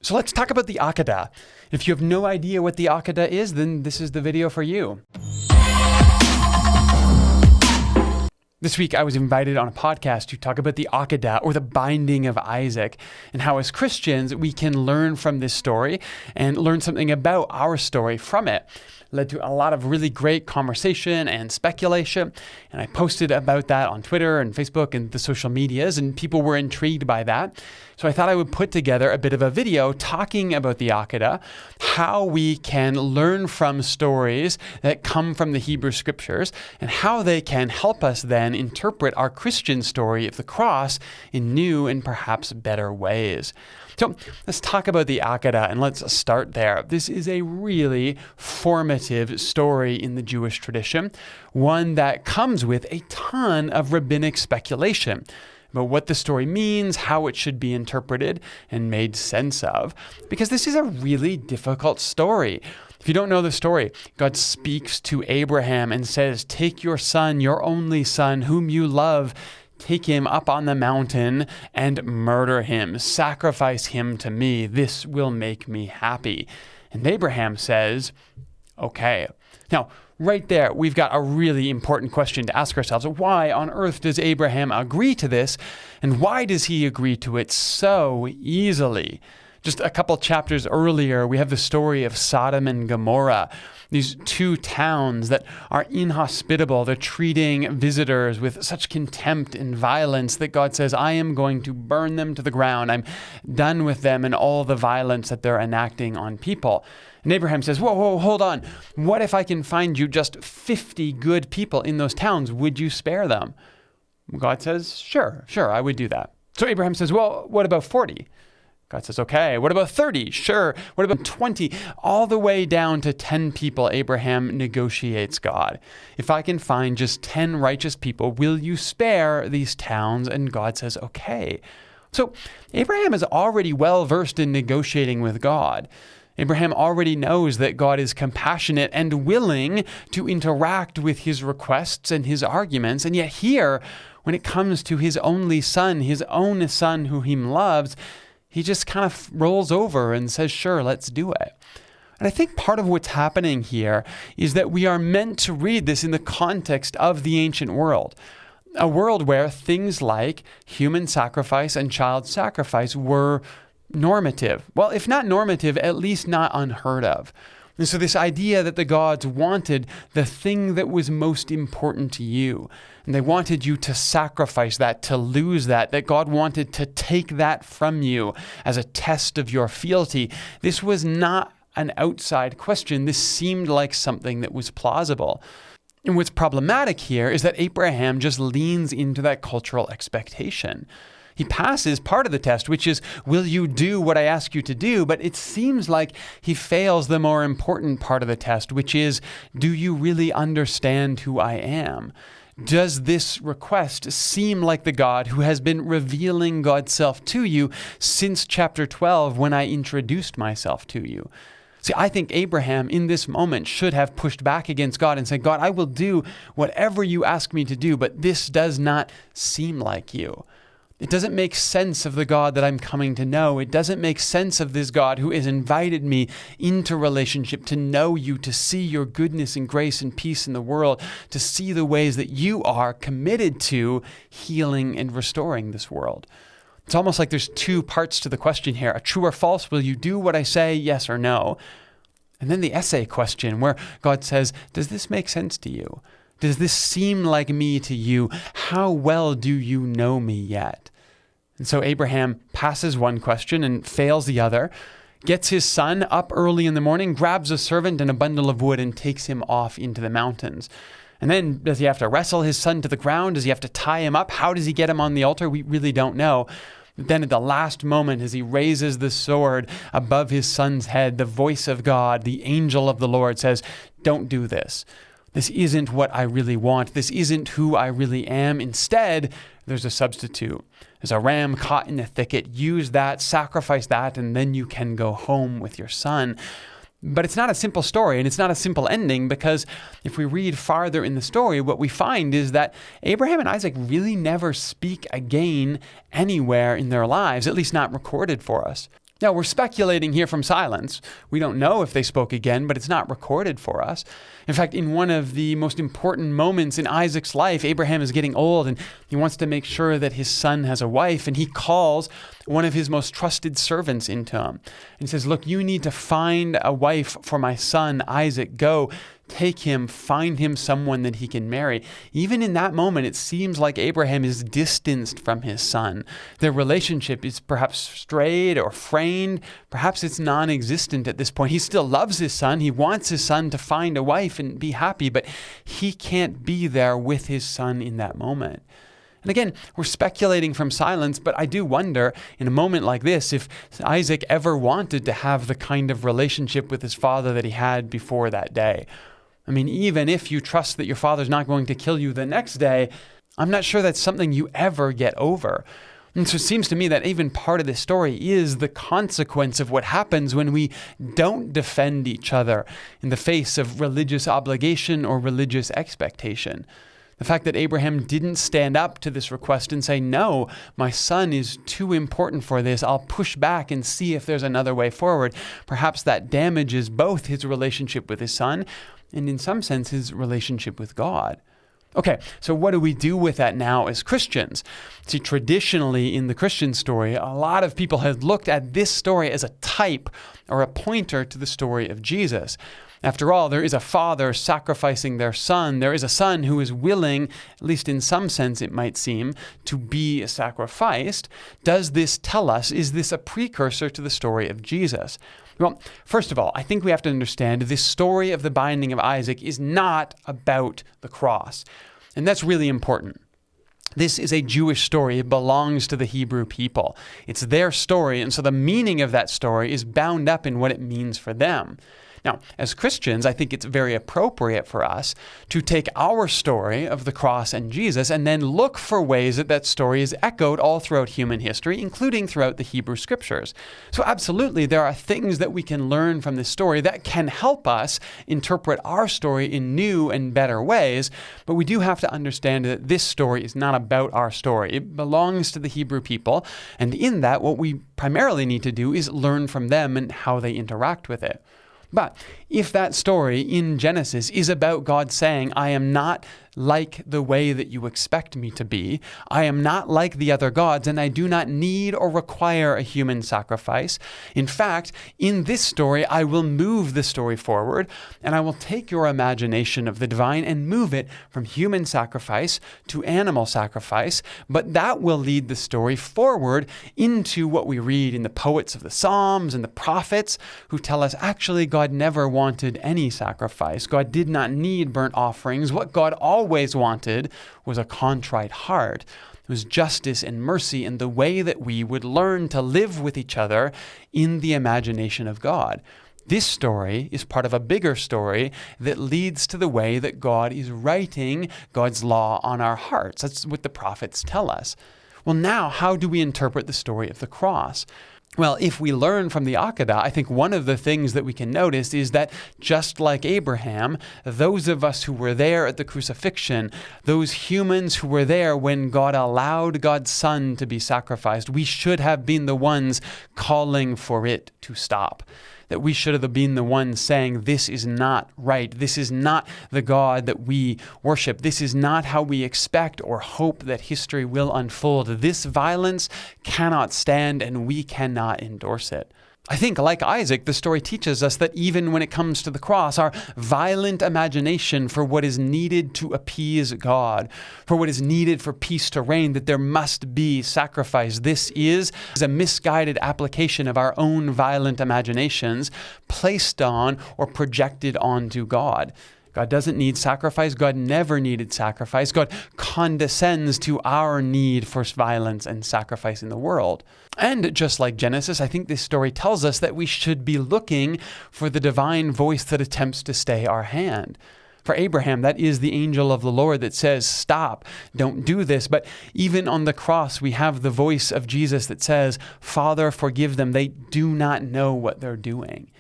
So let's talk about the Akedah. If you have no idea what the Akedah is, then this is the video for you. This week, I was invited on a podcast to talk about the Akedah, or the binding of Isaac, and how as Christians, we can learn from this story and learn something about our story from it. Led to a lot of really great conversation and speculation, and I posted about that on Twitter and Facebook and the social medias, and people were intrigued by that. So I thought I would put together a bit of a video talking about the Akedah, how we can learn from stories that come from the Hebrew Scriptures, and how they can help us then interpret our Christian story of the cross in new and perhaps better ways. So let's talk about the Akedah, and let's start there. This is a really formative story in the Jewish tradition, one that comes with a ton of rabbinic speculation about what the story means, how it should be interpreted and made sense of, because this is a really difficult story. If you don't know the story, God speaks to Abraham and says, "Take your son, your only son, whom you love, take him up on the mountain and murder him. Sacrifice him to me. This will make me happy." And Abraham says, "Okay." Now, right there, we've got a really important question to ask ourselves. Why on earth does Abraham agree to this? And why does he agree to it so easily? Just a couple chapters earlier, we have the story of Sodom and Gomorrah, these two towns that are inhospitable. They're treating visitors with such contempt and violence that God says, "I am going to burn them to the ground. I'm done with them and all the violence that they're enacting on people." And Abraham says, whoa, hold on. What if I can find you just 50 good people in those towns? Would you spare them? God says, sure, I would do that. So Abraham says, well, what about 40? God says, okay. What about 30? Sure. What about 20? All the way down to 10 people, Abraham negotiates God. If I can find just 10 righteous people, will you spare these towns? And God says, okay. So Abraham is already well versed in negotiating with God. Abraham already knows that God is compassionate and willing to interact with his requests and his arguments. And yet here, when it comes to his only son, his own son who he loves, he just kind of rolls over and says, sure, let's do it. And I think part of what's happening here is that we are meant to read this in the context of the ancient world, a world where things like human sacrifice and child sacrifice were normative. Well, if not normative, at least not unheard of. And so this idea that the gods wanted the thing that was most important to you, and they wanted you to sacrifice that, to lose that God wanted to take that from you as a test of your fealty. This was not an outside question. This seemed like something that was plausible. And what's problematic here is that Abraham just leans into that cultural expectation. He passes part of the test, which is, will you do what I ask you to do? But it seems like he fails the more important part of the test, which is, do you really understand who I am? Does this request seem like the God who has been revealing God's self to you since chapter 12 when I introduced myself to you? See, I think Abraham in this moment should have pushed back against God and said, God, I will do whatever you ask me to do, but this does not seem like you. It doesn't make sense of the God that I'm coming to know. It doesn't make sense of this God who has invited me into relationship to know you, to see your goodness and grace and peace in the world, to see the ways that you are committed to healing and restoring this world. It's almost like there's two parts to the question here. A true or false, will you do what I say, yes or no? And then the essay question where God says, does this make sense to you? Does this seem like me to you? How well do you know me yet? And so Abraham passes one question and fails the other, gets his son up early in the morning, grabs a servant and a bundle of wood and takes him off into the mountains. And then does he have to wrestle his son to the ground? Does he have to tie him up? How does he get him on the altar? We really don't know. But then at the last moment, as he raises the sword above his son's head, the voice of God, the angel of the Lord says, don't do this. This isn't what I really want. This isn't who I really am. Instead, there's a substitute. There's a ram caught in a thicket. Use that, sacrifice that, and then you can go home with your son. But it's not a simple story, and it's not a simple ending, because if we read farther in the story, what we find is that Abraham and Isaac really never speak again anywhere in their lives, at least not recorded for us. Now, we're speculating here from silence. We don't know if they spoke again, but it's not recorded for us. In fact, in one of the most important moments in Isaac's life, Abraham is getting old and he wants to make sure that his son has a wife, and he calls one of his most trusted servants into him. And he says, look, you need to find a wife for my son, Isaac. Go, take him, find him someone that he can marry. Even in that moment, it seems like Abraham is distanced from his son. Their relationship is perhaps strayed or framed. Perhaps it's non-existent at this point. He still loves his son. He wants his son to find a wife and be happy, but he can't be there with his son in that moment. And again, we're speculating from silence, but I do wonder in a moment like this if Isaac ever wanted to have the kind of relationship with his father that he had before that day. I mean, even if you trust that your father's not going to kill you the next day, I'm not sure that's something you ever get over. And so it seems to me that even part of this story is the consequence of what happens when we don't defend each other in the face of religious obligation or religious expectation. The fact that Abraham didn't stand up to this request and say, no, my son is too important for this. I'll push back and see if there's another way forward. Perhaps that damages both his relationship with his son and in some sense his relationship with God. Okay, so what do we do with that now as Christians? See, traditionally in the Christian story, a lot of people have looked at this story as a type or a pointer to the story of Jesus. After all, there is a father sacrificing their son. There is a son who is willing, at least in some sense it might seem, to be sacrificed. Does this tell us, is this a precursor to the story of Jesus? Well, first of all, I think we have to understand this story of the binding of Isaac is not about the cross. And that's really important. This is a Jewish story. It belongs to the Hebrew people. It's their story, and so the meaning of that story is bound up in what it means for them. Now, as Christians, I think it's very appropriate for us to take our story of the cross and Jesus and then look for ways that that story is echoed all throughout human history, including throughout the Hebrew Scriptures. So absolutely, there are things that we can learn from this story that can help us interpret our story in new and better ways, but we do have to understand that this story is not about our story. It belongs to the Hebrew people, and in that, what we primarily need to do is learn from them and how they interact with it. But if that story in Genesis is about God saying, I am not like the way that you expect me to be, I am not like the other gods, and I do not need or require a human sacrifice. In fact, in this story, I will move the story forward, and I will take your imagination of the divine and move it from human sacrifice to animal sacrifice, but that will lead the story forward into what we read in the poets of the Psalms and the prophets who tell us actually God never wanted any sacrifice. God did not need burnt offerings. What God always wanted was a contrite heart. It was justice and mercy and the way that we would learn to live with each other in the imagination of God. This story is part of a bigger story that leads to the way that God is writing God's law on our hearts. That's what the prophets tell us. Well, now, how do we interpret the story of the cross? Well, if we learn from the Akedah, I think one of the things that we can notice is that just like Abraham, those of us who were there at the crucifixion, those humans who were there when God allowed God's son to be sacrificed, we should have been the ones calling for it to stop. That we should have been the ones saying, this is not right. This is not the God that we worship. This is not how we expect or hope that history will unfold. This violence cannot stand and we cannot endorse it. I think, like Isaac, the story teaches us that even when it comes to the cross, our violent imagination for what is needed to appease God, for what is needed for peace to reign, that there must be sacrifice. This is a misguided application of our own violent imaginations placed on or projected onto God. God doesn't need sacrifice. God never needed sacrifice. God condescends to our need for violence and sacrifice in the world. And just like Genesis, I think this story tells us that we should be looking for the divine voice that attempts to stay our hand. For Abraham, that is the angel of the Lord that says, stop, don't do this. But even on the cross, we have the voice of Jesus that says, Father, forgive them. They do not know what they're doing.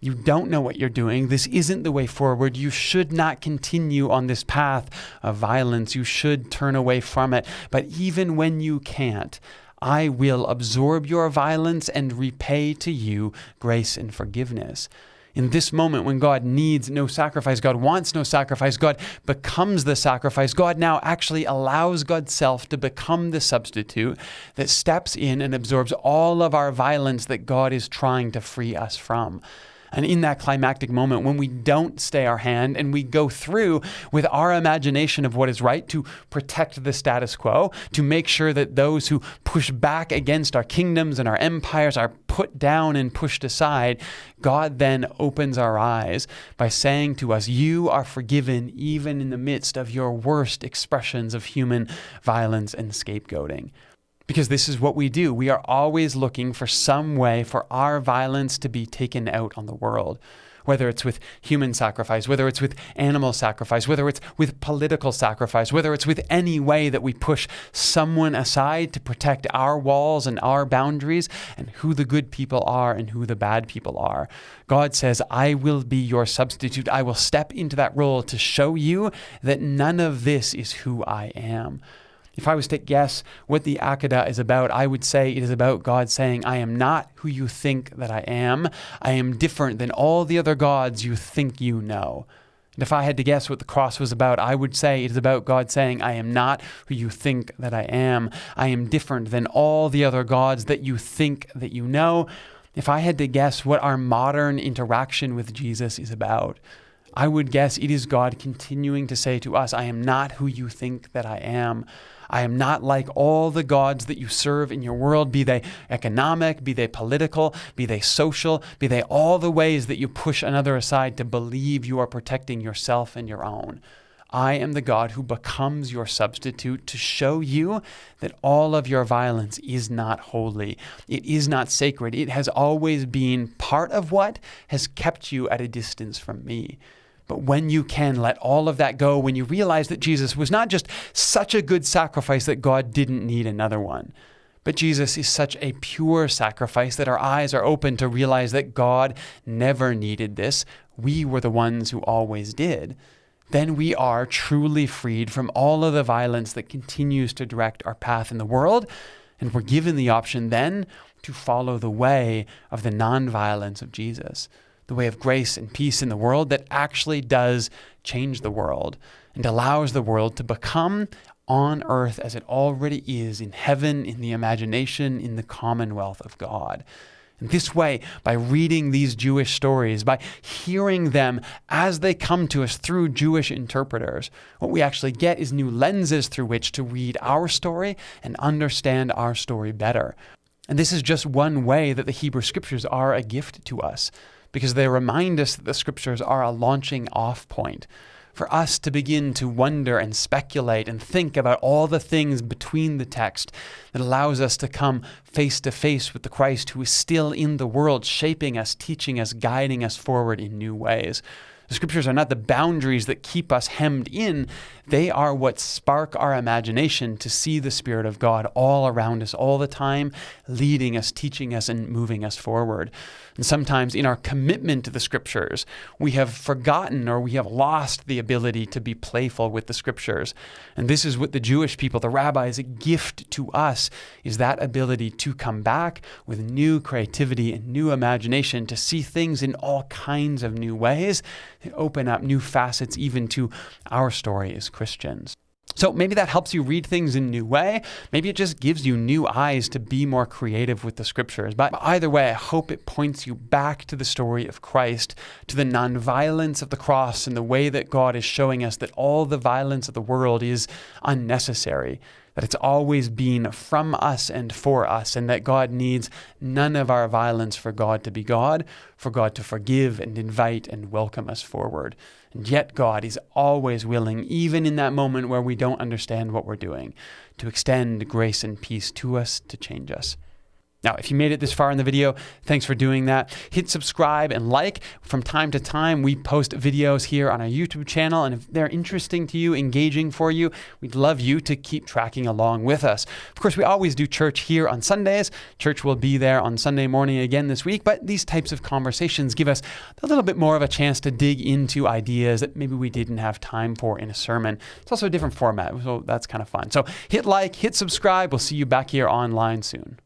You don't know what you're doing. This isn't the way forward. You should not continue on this path of violence. You should turn away from it. But even when you can't, I will absorb your violence and repay to you grace and forgiveness. In this moment when God needs no sacrifice, God wants no sacrifice, God becomes the sacrifice. God now actually allows God's self to become the substitute that steps in and absorbs all of our violence that God is trying to free us from. And in that climactic moment, when we don't stay our hand and we go through with our imagination of what is right to protect the status quo, to make sure that those who push back against our kingdoms and our empires are put down and pushed aside, God then opens our eyes by saying to us, you are forgiven even in the midst of your worst expressions of human violence and scapegoating. Because this is what we do. We are always looking for some way for our violence to be taken out on the world. Whether it's with human sacrifice, whether it's with animal sacrifice, whether it's with political sacrifice, whether it's with any way that we push someone aside to protect our walls and our boundaries and who the good people are and who the bad people are. God says, I will be your substitute. I will step into that role to show you that none of this is who I am. If I was to guess what the Akedah is about, I would say it is about God saying, I am not who you think that I am. I am different than all the other gods you think you know. And if I had to guess what the cross was about, I would say it is about God saying, I am not who you think that I am. I am different than all the other gods that you think that you know. If I had to guess what our modern interaction with Jesus is about, I would guess it is God continuing to say to us, I am not who you think that I am. I am not like all the gods that you serve in your world, be they economic, be they political, be they social, be they all the ways that you push another aside to believe you are protecting yourself and your own. I am the God who becomes your substitute to show you that all of your violence is not holy. It is not sacred. It has always been part of what has kept you at a distance from me. But when you can let all of that go, when you realize that Jesus was not just such a good sacrifice that God didn't need another one, but Jesus is such a pure sacrifice that our eyes are open to realize that God never needed this. We were the ones who always did. Then we are truly freed from all of the violence that continues to direct our path in the world. And we're given the option then to follow the way of the nonviolence of Jesus. The way of grace and peace in the world that actually does change the world and allows the world to become on earth as it already is in heaven, in the imagination, in the commonwealth of God. And this way, by reading these Jewish stories, by hearing them as they come to us through Jewish interpreters, what we actually get is new lenses through which to read our story and understand our story better. And this is just one way that the Hebrew Scriptures are a gift to us, because they remind us that the Scriptures are a launching off point for us to begin to wonder and speculate and think about all the things between the text that allows us to come face to face with the Christ who is still in the world, shaping us, teaching us, guiding us forward in new ways. The Scriptures are not the boundaries that keep us hemmed in. They are what spark our imagination to see the Spirit of God all around us all the time, leading us, teaching us, and moving us forward. And sometimes in our commitment to the Scriptures, we have forgotten or we have lost the ability to be playful with the Scriptures. And this is what the Jewish people, the rabbis, gift to us, is that ability to come back with new creativity and new imagination to see things in all kinds of new ways that open up new facets even to our story as Christians. So maybe that helps you read things in a new way. Maybe it just gives you new eyes to be more creative with the Scriptures. But either way, I hope it points you back to the story of Christ, to the nonviolence of the cross and the way that God is showing us that all the violence of the world is unnecessary, that it's always been from us and for us, and that God needs none of our violence for God to be God, for God to forgive and invite and welcome us forward. And yet God is always willing, even in that moment where we don't understand what we're doing, to extend grace and peace to us to change us. Now, if you made it this far in the video, thanks for doing that. Hit subscribe and like. From time to time, we post videos here on our YouTube channel, and if they're interesting to you, engaging for you, we'd love you to keep tracking along with us. Of course, we always do church here on Sundays. Church will be there on Sunday morning again this week, but these types of conversations give us a little bit more of a chance to dig into ideas that maybe we didn't have time for in a sermon. It's also a different format, so that's kind of fun. So hit like, hit subscribe. We'll see you back here online soon.